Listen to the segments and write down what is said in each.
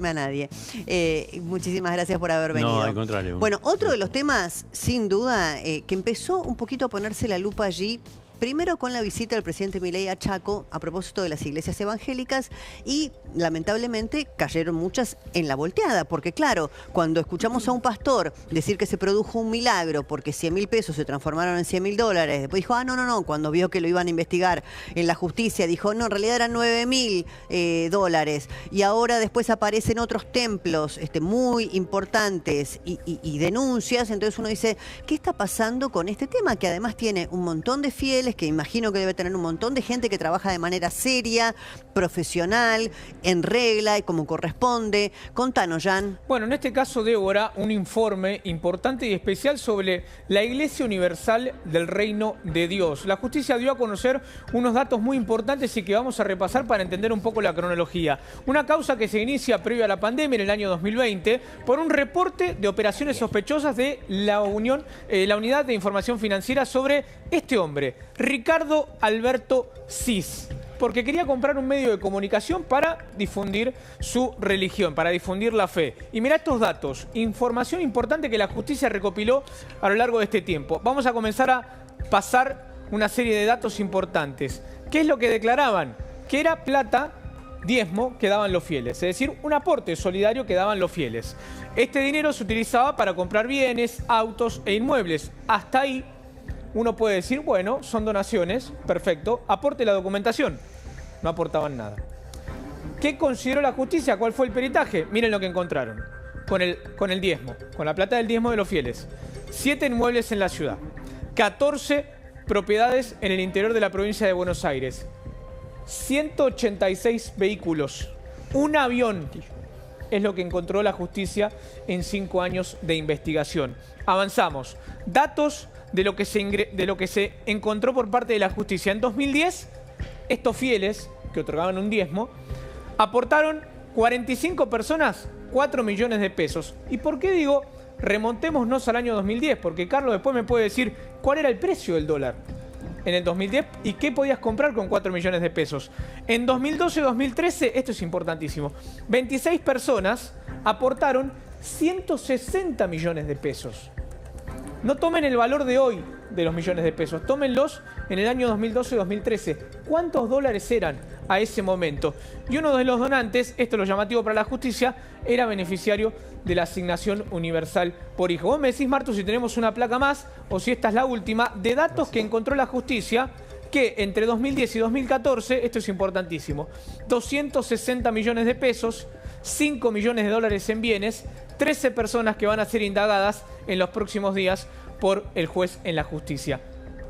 A nadie. Muchísimas gracias por haber venido. No, al contrario. Bueno, otro de los temas, sin duda, que empezó un poquito a ponerse la lupa allí, primero con la visita del presidente Milei a Chaco a propósito de las iglesias evangélicas y lamentablemente cayeron muchas en la volteada, porque claro, cuando escuchamos a un pastor decir que se produjo un milagro porque 100.000 pesos se transformaron en 100.000 dólares, después dijo, no, cuando vio que lo iban a investigar en la justicia, dijo, no, en realidad eran 9.000 dólares, y ahora después aparecen otros templos muy importantes y denuncias, entonces uno dice, ¿qué está pasando con este tema? Que además tiene un montón de fieles, que imagino que debe tener un montón de gente que trabaja de manera seria, profesional, en regla y como corresponde. Contanos, Jan. Bueno, en este caso, Débora, un informe importante y especial sobre la Iglesia Universal del Reino de Dios. La justicia dio a conocer unos datos muy importantes y que vamos a repasar para entender un poco la cronología. Una causa que se inicia previo a la pandemia en el año 2020 por un reporte de operaciones sospechosas de la Unidad de Información Financiera sobre este hombre, Ricardo Alberto Cis, porque quería comprar un medio de comunicación para difundir su religión, para difundir la fe. Y mirá estos datos, información importante que la justicia recopiló a lo largo de este tiempo. Vamos a comenzar a pasar una serie de datos importantes. ¿Qué es lo que declaraban? Que era plata, diezmo, que daban los fieles, es decir, un aporte solidario que daban los fieles. Este dinero se utilizaba para comprar bienes, autos e inmuebles. Hasta ahí uno puede decir, bueno, son donaciones, perfecto, aporte la documentación. No aportaban nada. ¿Qué consideró la justicia? ¿Cuál fue el peritaje? Miren lo que encontraron con el diezmo, con la plata del diezmo de los fieles. 7 inmuebles en la ciudad, 14 propiedades en el interior de la provincia de Buenos Aires, 186 vehículos, un avión. Es lo que encontró la justicia en 5 años de investigación. Avanzamos. Datos de lo que se encontró por parte de la justicia. En 2010, estos fieles, que otorgaban un diezmo, aportaron 45 personas, 4 millones de pesos. ¿Y por qué digo remontémonos al año 2010? Porque Carlos después me puede decir cuál era el precio del dólar en el 2010 y qué podías comprar con 4 millones de pesos. En 2012-2013, esto es importantísimo, 26 personas aportaron 160 millones de pesos. No tomen el valor de hoy de los millones de pesos, tómenlos en el año 2012-2013. ¿Cuántos dólares eran a ese momento? Y uno de los donantes, esto es lo llamativo para la justicia, era beneficiario de la asignación universal por hijo. Vos me decís, Martu, si tenemos una placa más o si esta es la última, de datos que encontró la justicia, que entre 2010 y 2014, esto es importantísimo, 260 millones de pesos, 5 millones de dólares en bienes, 13 personas que van a ser indagadas en los próximos días por el juez en la justicia.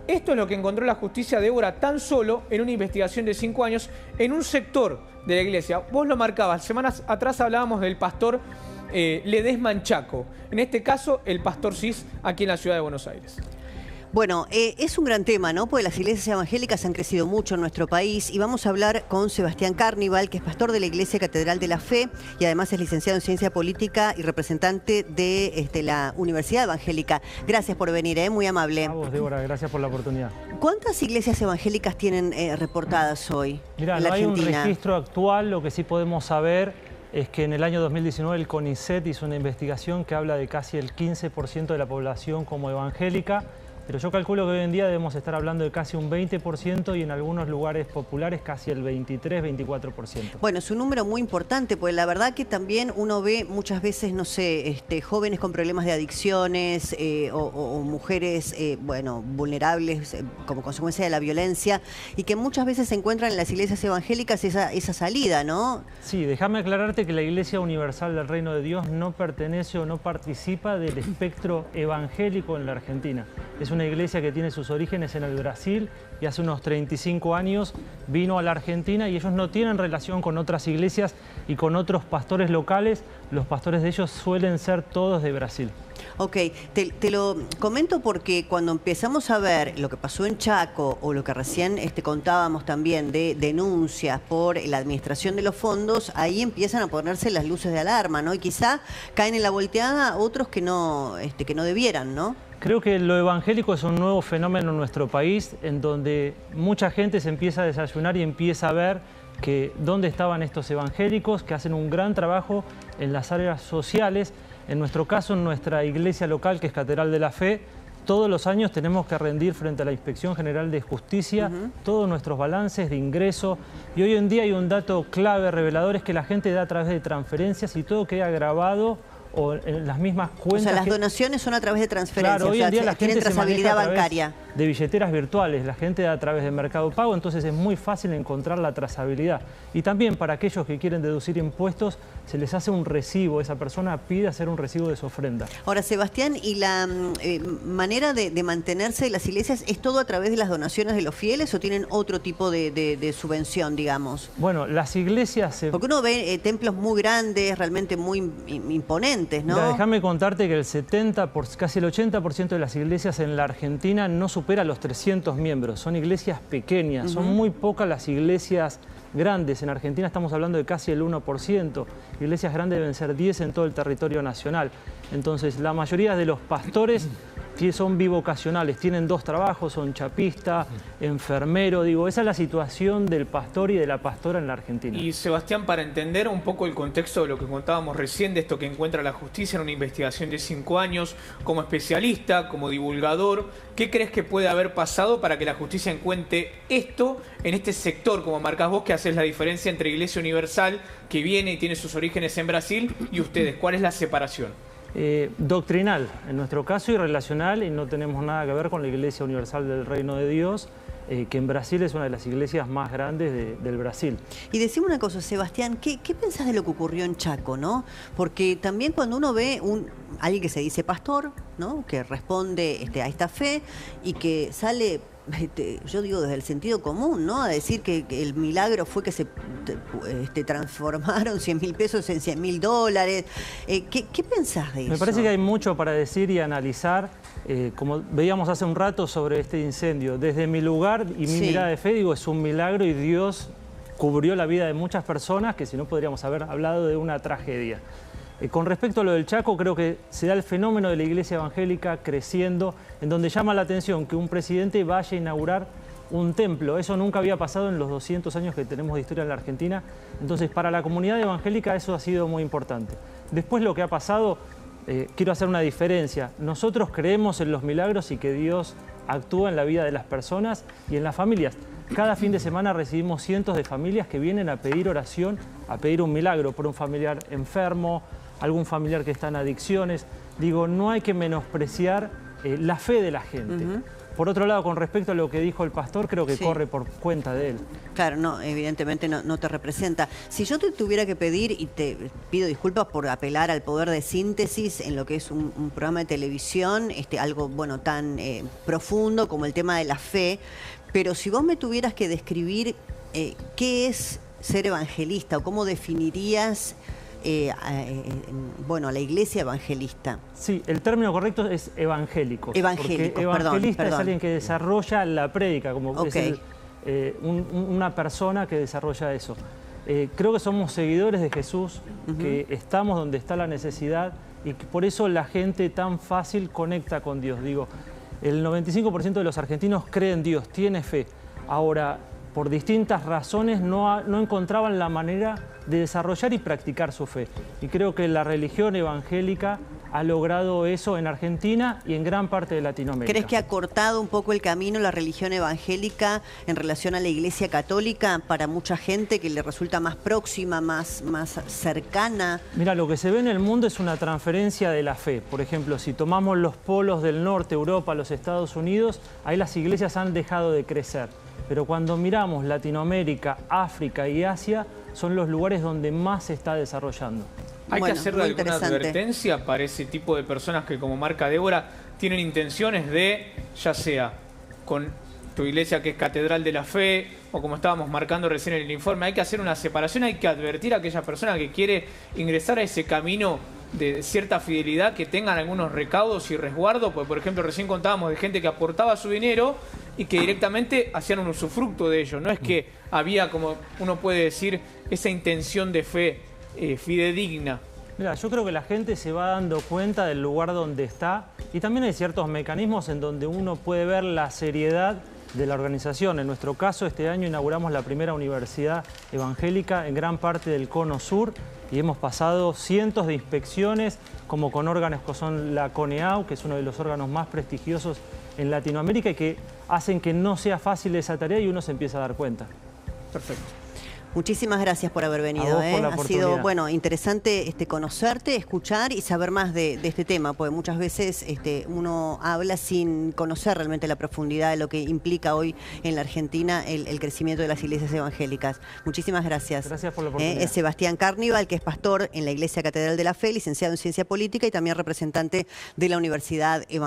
Esto es lo que encontró la justicia, Débora, tan solo en una investigación de 5 años en un sector de la iglesia. Vos lo marcabas, semanas atrás hablábamos del pastor Ledesma en Chaco. En este caso, el pastor Cis aquí en la ciudad de Buenos Aires. Bueno, es un gran tema, ¿no? Porque las iglesias evangélicas han crecido mucho en nuestro país y vamos a hablar con Sebastián Carnival, que es pastor de la Iglesia Catedral de la Fe y además es licenciado en Ciencia Política y representante de la Universidad Evangélica. Gracias por venir, muy amable. A vos, Débora, gracias por la oportunidad. ¿Cuántas iglesias evangélicas tienen reportadas hoy Mirá, en la Argentina? No hay un registro actual, lo que sí podemos saber es que en el año 2019 el CONICET hizo una investigación que habla de casi el 15% de la población como evangélica. Pero yo calculo que hoy en día debemos estar hablando de casi un 20% y en algunos lugares populares casi el 23-24%. Bueno, es un número muy importante, porque la verdad que también uno ve muchas veces, no sé, jóvenes con problemas de adicciones o mujeres, bueno, vulnerables como consecuencia de la violencia y que muchas veces se encuentran en las iglesias evangélicas esa salida, ¿no? Sí, déjame aclararte que la Iglesia Universal del Reino de Dios no pertenece o no participa del espectro evangélico en la Argentina. Es una iglesia que tiene sus orígenes en el Brasil y hace unos 35 años vino a la Argentina y ellos no tienen relación con otras iglesias y con otros pastores locales. Los pastores de ellos suelen ser todos de Brasil. Ok, te lo comento porque cuando empezamos a ver lo que pasó en Chaco o lo que recién contábamos también de denuncias por la administración de los fondos, ahí empiezan a ponerse las luces de alarma, ¿no? Y quizá caen en la volteada otros que no debieran, ¿no? Creo que lo evangélico es un nuevo fenómeno en nuestro país, en donde mucha gente se empieza a desayunar y empieza a ver que dónde estaban estos evangélicos que hacen un gran trabajo en las áreas sociales. En nuestro caso, en nuestra iglesia local, que es Catedral de la Fe, todos los años tenemos que rendir frente a la Inspección General de Justicia todos nuestros balances de ingreso. Y hoy en día hay un dato clave, revelador, es que la gente da a través de transferencias y todo queda grabado o en las mismas cuentas. O sea, las donaciones son a través de transferencias. Claro, hoy en día la gente tienen trazabilidad bancaria. De billeteras virtuales, la gente da a través de Mercado Pago, entonces es muy fácil encontrar la trazabilidad. Y también para aquellos que quieren deducir impuestos, se les hace un recibo, esa persona pide hacer un recibo de su ofrenda. Ahora, Sebastián, ¿y la manera de mantenerse de las iglesias es todo a través de las donaciones de los fieles o tienen otro tipo de subvención, digamos? Bueno, las iglesias... Porque uno ve templos muy grandes, realmente muy imponentes, ¿no? Mira, déjame contarte que el 70, casi el 80% de las iglesias en la Argentina no supera los 300 miembros. Son iglesias pequeñas, son muy pocas las iglesias grandes. En Argentina estamos hablando de casi el 1%. Iglesias grandes deben ser 10 en todo el territorio nacional. Entonces, la mayoría de los pastores son bivocacionales, tienen 2 trabajos, son chapista, enfermero. Digo, esa es la situación del pastor y de la pastora en la Argentina. Y Sebastián, para entender un poco el contexto de lo que contábamos recién, de esto que encuentra la justicia en una investigación de 5 años, como especialista, como divulgador, ¿qué crees que puede haber pasado para que la justicia encuentre esto en este sector, como marcás vos, que haces la diferencia entre Iglesia Universal, que viene y tiene sus orígenes en Brasil, y ustedes? ¿Cuál es la separación? Doctrinal, en nuestro caso, y relacional, y no tenemos nada que ver con la Iglesia Universal del Reino de Dios, que en Brasil es una de las iglesias más grandes del Brasil. Y decime una cosa, Sebastián, ¿qué pensás de lo que ocurrió en Chaco, no? Porque también cuando uno ve alguien que se dice pastor, ¿no? Que responde a esta fe y que sale... yo digo desde el sentido común, ¿no? A decir que el milagro fue que se transformaron 100.000 pesos en $100.000. ¿Qué pensás de eso? Me parece que hay mucho para decir y analizar, como veíamos hace un rato sobre este incendio. Desde mi lugar y mi mirada de fe, digo, es un milagro y Dios cubrió la vida de muchas personas que si no podríamos haber hablado de una tragedia. Con respecto a lo del Chaco, creo que se da el fenómeno de la iglesia evangélica creciendo, en donde llama la atención que un presidente vaya a inaugurar un templo. Eso nunca había pasado en los 200 años que tenemos de historia en la Argentina. Entonces, para la comunidad evangélica eso ha sido muy importante. Después, lo que ha pasado, quiero hacer una diferencia. Nosotros creemos en los milagros y que Dios actúa en la vida de las personas y en las familias. Cada fin de semana recibimos cientos de familias que vienen a pedir oración, a pedir un milagro por un familiar enfermo, algún familiar que está en adicciones. Digo, no hay que menospreciar la fe de la gente. Por otro lado, con respecto a lo que dijo el pastor, creo que corre por cuenta de él. Claro, no, evidentemente no te representa. Si yo te tuviera que pedir, y te pido disculpas por apelar al poder de síntesis en lo que es un programa de televisión, algo bueno tan profundo como el tema de la fe, pero si vos me tuvieras que describir qué es ser evangelista o cómo definirías a la iglesia evangelista. Sí, el término correcto es evangélico. Evangélico, porque evangelista perdón. es alguien que desarrolla la prédica, como es una persona que desarrolla eso. Creo que somos seguidores de Jesús, que estamos donde está la necesidad y que por eso la gente tan fácil conecta con Dios. Digo, el 95% de los argentinos cree en Dios, tiene fe. Ahora, por distintas razones no encontraban la manera de desarrollar y practicar su fe. Y creo que la religión evangélica ha logrado eso en Argentina y en gran parte de Latinoamérica. ¿Crees que ha cortado un poco el camino la religión evangélica en relación a la Iglesia Católica para mucha gente que le resulta más próxima, más cercana? Mira, lo que se ve en el mundo es una transferencia de la fe. Por ejemplo, si tomamos los polos del norte, Europa, los Estados Unidos, ahí las iglesias han dejado de crecer. Pero cuando miramos Latinoamérica, África y Asia, son los lugares donde más se está desarrollando. ¿Hay que hacerle alguna advertencia para ese tipo de personas que, como marca Débora, tienen intenciones de, ya sea con tu iglesia que es Catedral de la Fe, o como estábamos marcando recién en el informe, hay que hacer una separación, hay que advertir a aquella persona que quiere ingresar a ese camino de cierta fidelidad, que tengan algunos recaudos y resguardos? Porque, por ejemplo, recién contábamos de gente que aportaba su dinero y que directamente hacían un usufructo de ello. No es que había, como uno puede decir, esa intención de fe fidedigna. Mira, yo creo que la gente se va dando cuenta del lugar donde está y también hay ciertos mecanismos en donde uno puede ver la seriedad de la organización. En nuestro caso, este año inauguramos la primera universidad evangélica en gran parte del Cono Sur y hemos pasado cientos de inspecciones, como con órganos que son la CONEAU, que es uno de los órganos más prestigiosos en Latinoamérica y que hacen que no sea fácil esa tarea y uno se empieza a dar cuenta. Perfecto. Muchísimas gracias por haber venido. A vos por la Ha oportunidad. sido interesante conocerte, escuchar y saber más de este tema, porque muchas veces uno habla sin conocer realmente la profundidad de lo que implica hoy en la Argentina el crecimiento de las iglesias evangélicas. Muchísimas gracias. Gracias por la oportunidad. Es Sebastián Carnival, que es pastor en la Iglesia Catedral de la Fe, licenciado en Ciencia Política y también representante de la Universidad Evangélica.